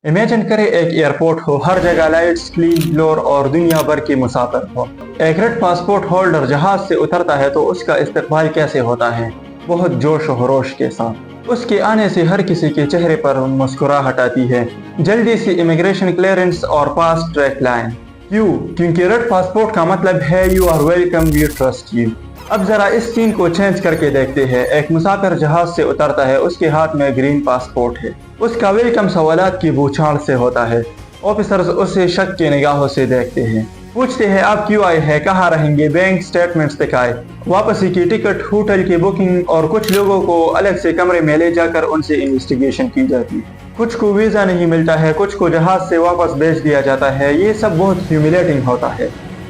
Imagine करें एक airport हो, हर जगह लाइट्स, क्लीन फ्लोर और दुनिया भर के मुसाफिर हो। एक रेड पासपोर्ट होल्डर जहाज से उतरता है तो उसका इस्तकबाल कैसे होता है? बहुत जोश और खरोश के साथ। उसके आने से हर किसी के चेहरे पर मुस्कुराहट आती है। जल्दी से इमिग्रेशन क्लियरेंस और पास ट्रैक लाइन। क्यों? क्योंकि रेड पासपोर्ट का मतलब है you are welcome, we trust you. अब जरा इस सीन को चेंज करके देखते हैं। एक मुसाफिर जहाज से उतरता है, उसके हाथ में ग्रीन पासपोर्ट है। उसका वेलकम सवालात की बौछार से होता है। ऑफिसर्स उसे शक की निगाहों से देखते हैं, पूछते हैं आप क्यों आए हैं, कहाँ रहेंगे, बैंक स्टेटमेंट्स दिखाए, वापसी की टिकट, होटल की बुकिंग, और कुछ लोगों को अलग से कमरे में ले जाकर उनसे इन्वेस्टिगेशन की जाती है। कुछ को वीजा नहीं मिलता है, कुछ को जहाज से वापस भेज दिया जाता है। ये सब बहुत ह्यूमिलेटिंग होता है।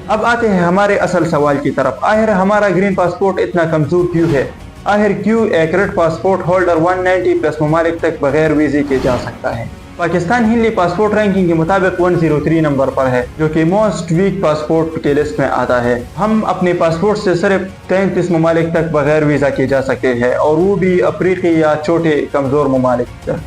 अब आते हैं हमारे असल सवाल की तरफ। आखिर हमारा ग्रीन पासपोर्ट इतना कमजोर क्यों है? आखिर क्यों एक रेड पासपोर्ट होल्डर 190 प्लस ममालिक तक बगैर वीजे के जा सकता है? पाकिस्तान हिंदी पासपोर्ट रैंकिंग के मुताबिक 103 नंबर पर है, जो कि मोस्ट वीक पासपोर्ट के लिस्ट में आता है। हम अपने पासपोर्ट से सिर्फ 33 ममालिक तक बगैर वीजा के जा सकते हैं, और वो भी अफ्रीकी या छोटे कमजोर ममालिक तक।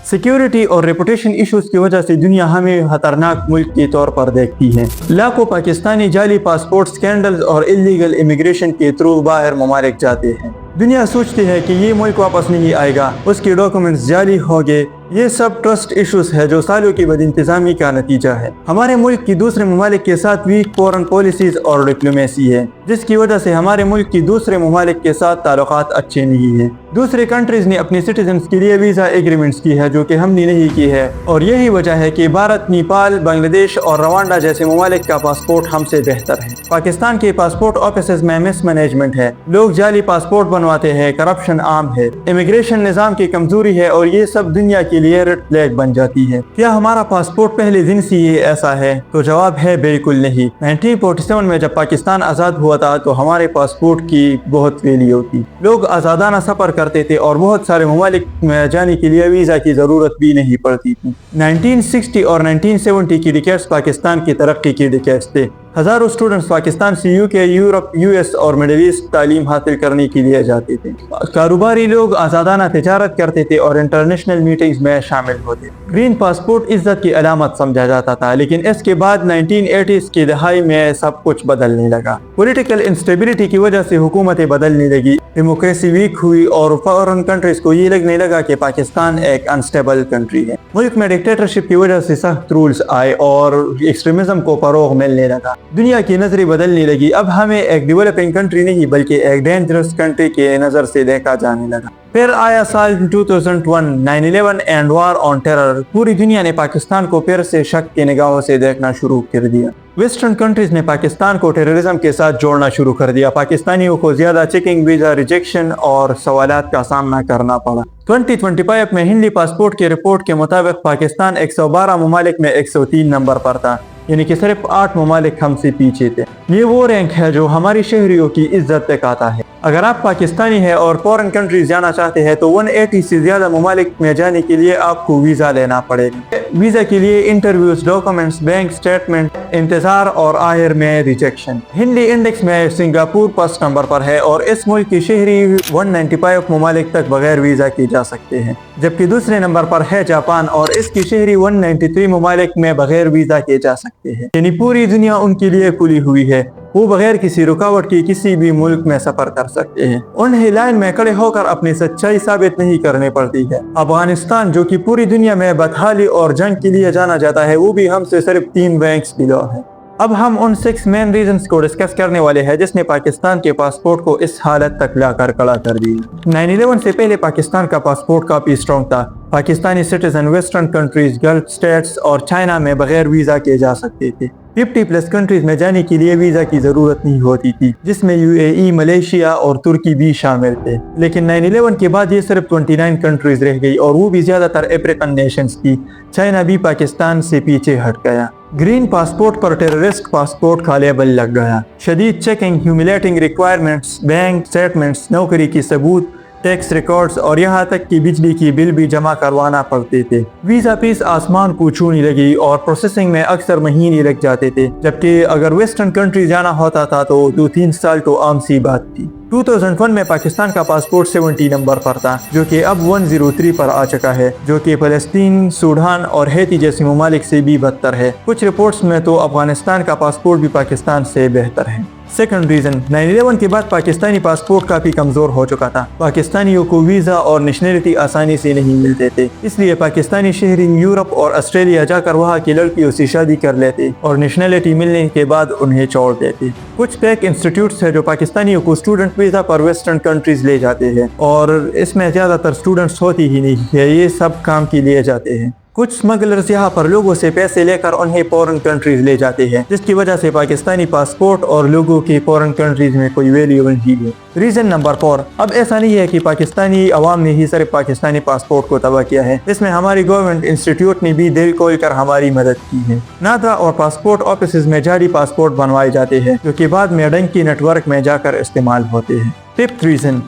सिक्योरिटी और रेपुटेशन इश्यूज की वजह से दुनिया हमें खतरनाक मुल्क के तौर पर देखती है। लाखों पाकिस्तानी जाली पासपोर्ट स्कैंडल्स और इलीगल इमिग्रेशन के थ्रू बाहर ममालिक जाते हैं। दुनिया सोचती है कि ये मुल्क वापस नहीं आएगा, उसके डॉक्यूमेंट्स जाली हो गए। ये सब ट्रस्ट इश्यूज है जो सालों की बदइंतजामी का नतीजा है। हमारे मुल्क की दूसरे ममालिक के साथ वीक फॉरेन पॉलिसीज और डिप्लोमेसी है, जिसकी वजह से हमारे मुल्क की दूसरे ममालिक के साथ ताल्लुकात अच्छे नहीं है। दूसरे कंट्रीज ने अपने सिटीजन्स के लिए वीजा एग्रीमेंट्स की है, जो कि हमने नहीं की है, और यही वजह है कि भारत, नेपाल, बांग्लादेश और रवांडा जैसे ममालिक का पासपोर्ट हमसे बेहतर है। पाकिस्तान के पासपोर्ट ऑफिस में मिसमैनेजमेंट है, लोग जाली पासपोर्ट बनवाते हैं, करप्शन आम है, इमिग्रेशन निज़ाम की कमजोरी है, और ये सब दुनिया के लिए रेड फ्लैग बन जाती है। क्या हमारा पासपोर्ट पहले दिन से ये ऐसा है? तो जवाब है बिल्कुल नहीं। 1947 में जब पाकिस्तान आज़ाद हुआ था तो हमारे पासपोर्ट की बहुत वैल्यू थी। लोग आज़ादाना सफ़र करते थे और बहुत सारे ममालिक में जाने के लिए वीज़ा की ज़रूरत भी नहीं पड़ती थी। 1960 और 1970 की डिकेड्स पाकिस्तान की तरक्की की डिकेड्स थे। हज़ारों स्टूडेंट्स पाकिस्तान से यूके, यूरोप, यूएस और मिडिल ईस्ट तालीम हासिल करने के लिए जाते थे। कारोबारी लोग आज़ादाना तिजारत करते थे और इंटरनेशनल मीटिंग्स में शामिल होते। ग्रीन पासपोर्ट इज्जत की अलामत समझा जाता था, लेकिन इसके बाद 1980s की दहाई में सब कुछ बदलने लगा। पॉलिटिकल इंस्टेबिलिटी की वजह से हुकूमतें बदलने लगी, डेमोक्रेसी वीक हुई और फॉरेन कंट्रीज को ये लगने लगा कि पाकिस्तान एक अनस्टेबल कंट्री है। मुल्क में डिक्टेटरशिप की वजह से सख्त रूल्स आए और एक्सट्रीमिज्म को फरोग मिलने लगा। दुनिया की नजरें बदलने लगी। अब हमें एक डेवलपिंग कंट्री नहीं बल्कि एक डेंजरस कंट्री के नजर से देखा जाने लगा। फिर आया साल 2001, 9/11 एंड वार ऑन टेरर। पूरी दुनिया ने पाकिस्तान को फिर से शक की निगाहों से देखना शुरू कर दिया। वेस्टर्न कंट्रीज ने पाकिस्तान को टेररिज्म के साथ जोड़ना शुरू कर दिया। पाकिस्तानियों को ज्यादा चेकिंग, वीजा रिजेक्शन और सवालात का सामना करना पड़ा। 2025 में हिंदी पासपोर्ट की रिपोर्ट के मुताबिक पाकिस्तान 112 ममालिक में 103 नंबर पर था, यानी कि सिर्फ 8 ममालिक हमसे पीछे थे। ये वो रैंक है जो हमारी शहरियों की इज्जत दिखाता है। अगर आप पाकिस्तानी हैं और फॉरेन कंट्रीज जाना चाहते हैं तो 180 से ज्यादा ममालिक में जाने के लिए आपको वीजा लेना पड़ेगा। वीजा के लिए इंटरव्यूज, डॉक्यूमेंट्स, बैंक स्टेटमेंट, इंतजार और आखिर में रिजेक्शन। हिंदी इंडेक्स में सिंगापुर फर्स्ट नंबर पर है और इस मुल्क की शहरी 195 ममालिक तक बगैर वीजा के जा सकते हैं, जबकि दूसरे नंबर पर है जापान और इसकी शहरी 193 ममालिक में बगैर वीजा के जा सकते हैं। यानी पूरी दुनिया उनके लिए खुली हुई है, वो बगैर किसी रुकावट के किसी भी मुल्क में सफर कर सकते हैं। उन्हें लाइन में खड़े होकर अपनी सच्चाई साबित नहीं करनी पड़ती है। अफगानिस्तान, जो कि पूरी दुनिया में बदहाली और जंग के लिए जाना जाता है, वो भी हमसे सिर्फ 3 रैंक्स बिलो है। अब हम उन 6 मेन रीजंस को डिस्कस करने वाले हैं जिसने पाकिस्तान के पासपोर्ट को इस हालत तक लाकर खड़ा कर दिया। 9/11 से पहले पाकिस्तान का पासपोर्ट काफी स्ट्रॉन्ग था। Pakistani citizen western countries, gulf states और चाइना में बगैर वीजा के जा सकते थे। 50+ कंट्रीज में जाने के लिए वीजा की जरूरत नहीं होती थी, जिसमें यूएई, मलेशिया और तुर्की भी शामिल थे। लेकिन 9/11 के बाद ये सिर्फ 29 कंट्रीज रह गई, और वो भी ज्यादातर अफ्रीकन नेशंस की। चाइना भी पाकिस्तान से पीछे हट गया। ग्रीन पासपोर्ट पर टेररिस्ट पासपोर्ट का लेबल लग गया। शदीद checking, humiliating requirements, bank statements, नौकरी की सबूत, टैक्स रिकॉर्ड्स और यहाँ तक कि बिजली की बिल भी जमा करवाना पड़ते थे। वीजा फीस आसमान को छूने लगी और प्रोसेसिंग में अक्सर महीने लग जाते थे, जबकि अगर वेस्टर्न कंट्री जाना होता था तो 2-3 साल तो आम सी बात थी। 2001 में पाकिस्तान का पासपोर्ट 70 नंबर पर था, जो कि अब 103 पर आ चुका है, जो कि फलस्तीन, सूडान और हैती जैसे ममालिक से भी बदतर है। कुछ रिपोर्ट्स में तो अफगानिस्तान का पासपोर्ट भी पाकिस्तान से बेहतर है। सेकंड रीजन, 9/11 के बाद पाकिस्तानी पासपोर्ट काफी कमजोर हो चुका था। पाकिस्तानियों को वीजा और नेशनलिटी आसानी से नहीं मिलते थे, इसलिए पाकिस्तानी शहरी यूरोप और ऑस्ट्रेलिया जाकर वहाँ की लड़कियों से शादी कर लेते और नेशनलिटी मिलने के बाद उन्हें छोड़ देते। कुछ पैक इंस्टीट्यूट्स है जो पाकिस्तानियों को स्टूडेंट वीजा पर वेस्टर्न कंट्रीज ले जाते हैं, और इसमें ज्यादातर स्टूडेंट्स होती ही नहीं है, ये सब काम के लिए जाते हैं। कुछ स्मगलर्स यहाँ पर लोगों से पैसे लेकर उन्हें फॉरेन कंट्रीज ले जाते हैं, जिसकी वजह से पाकिस्तानी पासपोर्ट और लोगों की फॉरेन कंट्रीज में कोई वैल्यू नहीं है। रीजन नंबर 4, अब ऐसा नहीं है कि पाकिस्तानी अवाम ने ही सिर्फ पाकिस्तानी पासपोर्ट को तबाह किया है, इसमें हमारी गवर्नमेंट इंस्टीट्यूट ने भी दिल खोल कर हमारी मदद की है। नादरा और पासपोर्ट ऑफिस में जाली पासपोर्ट बनवाए जाते हैं, जो कि बाद में डंकी नेटवर्क में जाकर इस्तेमाल होते हैं। फिफ्थ रीजन,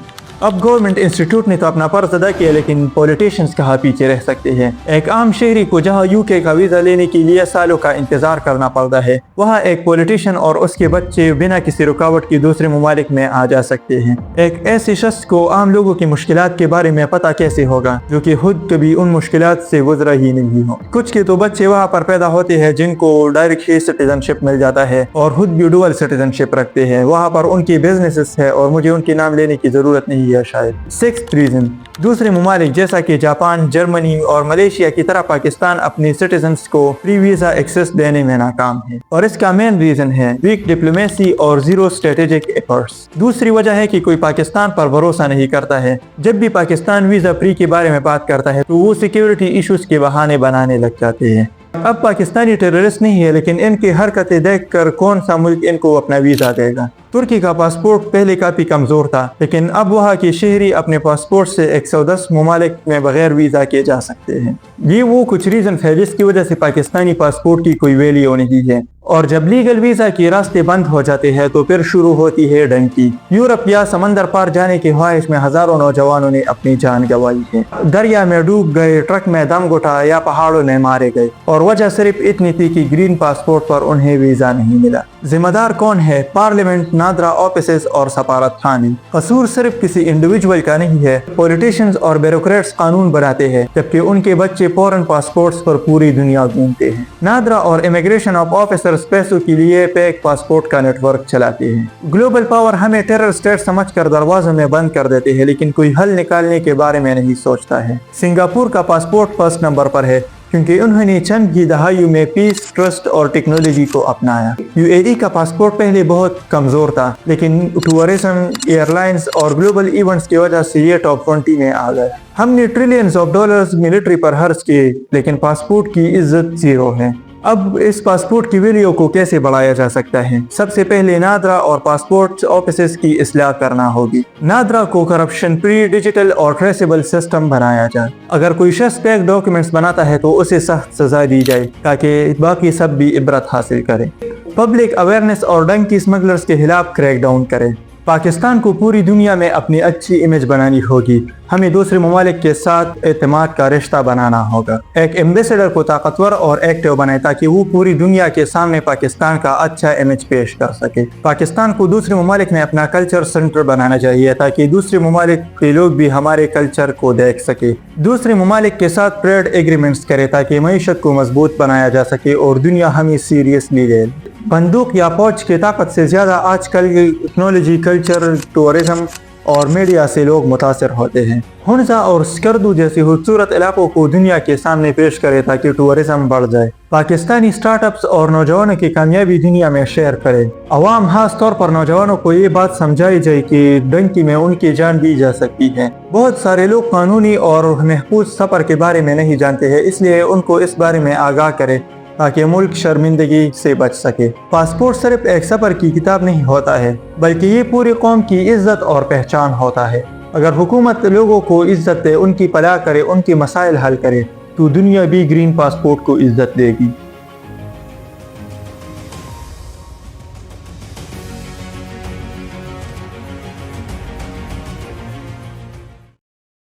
अब गवर्नमेंट इंस्टीट्यूट ने तो अपना फर्ज अदा किया, लेकिन पॉलिटिशियंस कहाँ पीछे रह सकते हैं। एक आम शहरी को जहाँ यूके का वीजा लेने के लिए सालों का इंतजार करना पड़ता है, वहाँ एक पॉलिटिशियन और उसके बच्चे बिना किसी रुकावट के दूसरे ममालिक में आ जा सकते हैं। एक ऐसे शख्स को आम लोगों की मुश्किलात के बारे में पता कैसे होगा, जो कि खुद कभी उन मुश्किलात से गुजरा ही नहीं हो। कुछ के तो बच्चे वहाँ पर पैदा होते हैं जिनको डायरेक्ट ही सिटीजनशिप मिल जाता है और खुद भी डुअल सिटीजनशिप रखते हैं। वहाँ पर उनकी बिजनेसेस है और मुझे उनके नाम लेने की जरूरत नहीं है शायद। सिक्स्थ रीजन, दूसरे ममालिक जैसा कि जापान, जर्मनी और मलेशिया की तरह पाकिस्तान अपने सिटीजन्स को फ्री वीजा एक्सेस देने में नाकाम है, और इसका मेन रीजन है वीक डिप्लोमेसी और जीरो स्ट्रेटेजिक एफर्ट्स। दूसरी वजह है कि कोई पाकिस्तान पर भरोसा नहीं करता है। जब भी पाकिस्तान वीजा फ्री के बारे में बात करता है तो वो सिक्योरिटी इश्यूज के बहाने बनाने लग जाते हैं। अब पाकिस्तानी टेररिस्ट नहीं है, लेकिन इनकी हरकतें देखकर कौन सा मुल्क इनको अपना वीजा देगा। तुर्की का पासपोर्ट पहले काफी कमजोर था, लेकिन अब वहाँ के शहरी अपने पासपोर्ट से 110 ममालिक में बगैर वीजा के जा सकते हैं। ये वो कुछ रीजन है जिसकी वजह से पाकिस्तानी पासपोर्ट की कोई वैल्यू नहीं है, और जब लीगल वीजा के रास्ते बंद हो जाते हैं तो फिर शुरू होती है डंकी। यूरोप या समंदर पार जाने की ख्वाहिश में हजारों नौजवानों ने अपनी जान गंवाई है, दरिया में डूब गए, ट्रक में दम घुटा या पहाड़ों में मारे गए, और वजह सिर्फ इतनी थी कि ग्रीन पासपोर्ट पर उन्हें वीजा नहीं मिला। जिम्मेदार कौन है? पार्लियामेंट, नादरा ऑफिसेस और सफारत खाने। कसूर सिर्फ किसी इंडिविजुअल का नहीं है। पॉलिटिशियंस और ब्यूरोक्रेट्स कानून बनाते हैं, जबकि उनके बच्चे फॉरेन पासपोर्ट्स पर पूरी दुनिया घूमते हैं। नादरा और इमिग्रेशन ऑफ ऑफिसर्स पैसों के लिए पैक पासपोर्ट का नेटवर्क चलाते हैं। ग्लोबल पावर हमें टेरर स्टेट समझकर दरवाजों में बंद कर देते हैं, लेकिन कोई हल निकालने के बारे में नहीं सोचता है। सिंगापुर का पासपोर्ट फर्स्ट नंबर पर है, क्योंकि उन्होंने चंद की दहाइयों में पीस, ट्रस्ट और टेक्नोलॉजी को अपनाया। यूएई का पासपोर्ट पहले बहुत कमजोर था, लेकिन टूरिज्म, एयरलाइंस और ग्लोबल इवेंट्स की वजह से ये टॉप 20 में आ गए। हमने ट्रिलियंस ऑफ डॉलर्स मिलिट्री पर खर्च किए, लेकिन पासपोर्ट की इज्जत जीरो है। अब इस पासपोर्ट की वैल्यू को कैसे बढ़ाया जा सकता है? सबसे पहले नादरा और पासपोर्ट ऑफिसेस की इस्लाह करना होगी। नादरा को करप्शन फ्री, डिजिटल और ट्रेसेबल सिस्टम बनाया जाए। अगर कोई शख्स फेक डॉक्यूमेंट्स बनाता है तो उसे सख्त सजा दी जाए, ताकि बाकी सब भी इबरत हासिल करें। पब्लिक अवेयरनेस और डंकी स्मगलर्स के खिलाफ क्रैक डाउन करें। पाकिस्तान को पूरी दुनिया में अपनी अच्छी इमेज बनानी होगी। हमें दूसरे ममालिक के साथ एतमाद का रिश्ता बनाना होगा। एक एम्बेसडर को ताकतवर और एक्टिव बनाए, ताकि वो पूरी दुनिया के सामने पाकिस्तान का अच्छा इमेज पेश कर सके। पाकिस्तान को दूसरे ममालिक में अपना कल्चर सेंटर बनाना चाहिए, ताकि दूसरे ममालिक के लोग भी हमारे कल्चर को देख सके। दूसरे ममालिक के साथ ट्रेड एग्रीमेंट्स करे, ताकि मईशत को मजबूत बनाया जा सके और दुनिया हमें सीरियसली ले। बंदूक या फौज की ताकत से ज्यादा आजकल टेक्नोलॉजी, कल्चर, टूरिज्म और मीडिया से लोग मुतासर होते हैं। हुनजा और स्कर्दू जैसे खूबसूरत इलाकों को दुनिया के सामने पेश करे, ताकि टूरिज्म बढ़ जाए। पाकिस्तानी स्टार्टअप्स और नौजवानों की कामयाबी दुनिया में शेयर करें। अवाम, खास तौर पर नौजवानों को ये बात समझाई जाए कि डंकी में उनकी जान दी जा सकती है। बहुत सारे लोग कानूनी और महफूज सफर के बारे में नहीं जानते हैं, इसलिए उनको इस बारे में आगाह करें, ताकि मुल्क शर्मिंदगी से बच सके। पासपोर्ट सिर्फ एक सफर की किताब नहीं होता है, बल्कि ये पूरी कौम की इज्जत और पहचान होता है। अगर हुकूमत लोगों को इज्जत दे, उनकी पनाह करे, उनके मसाइल हल करे, तो दुनिया भी ग्रीन पासपोर्ट को इज्जत देगी।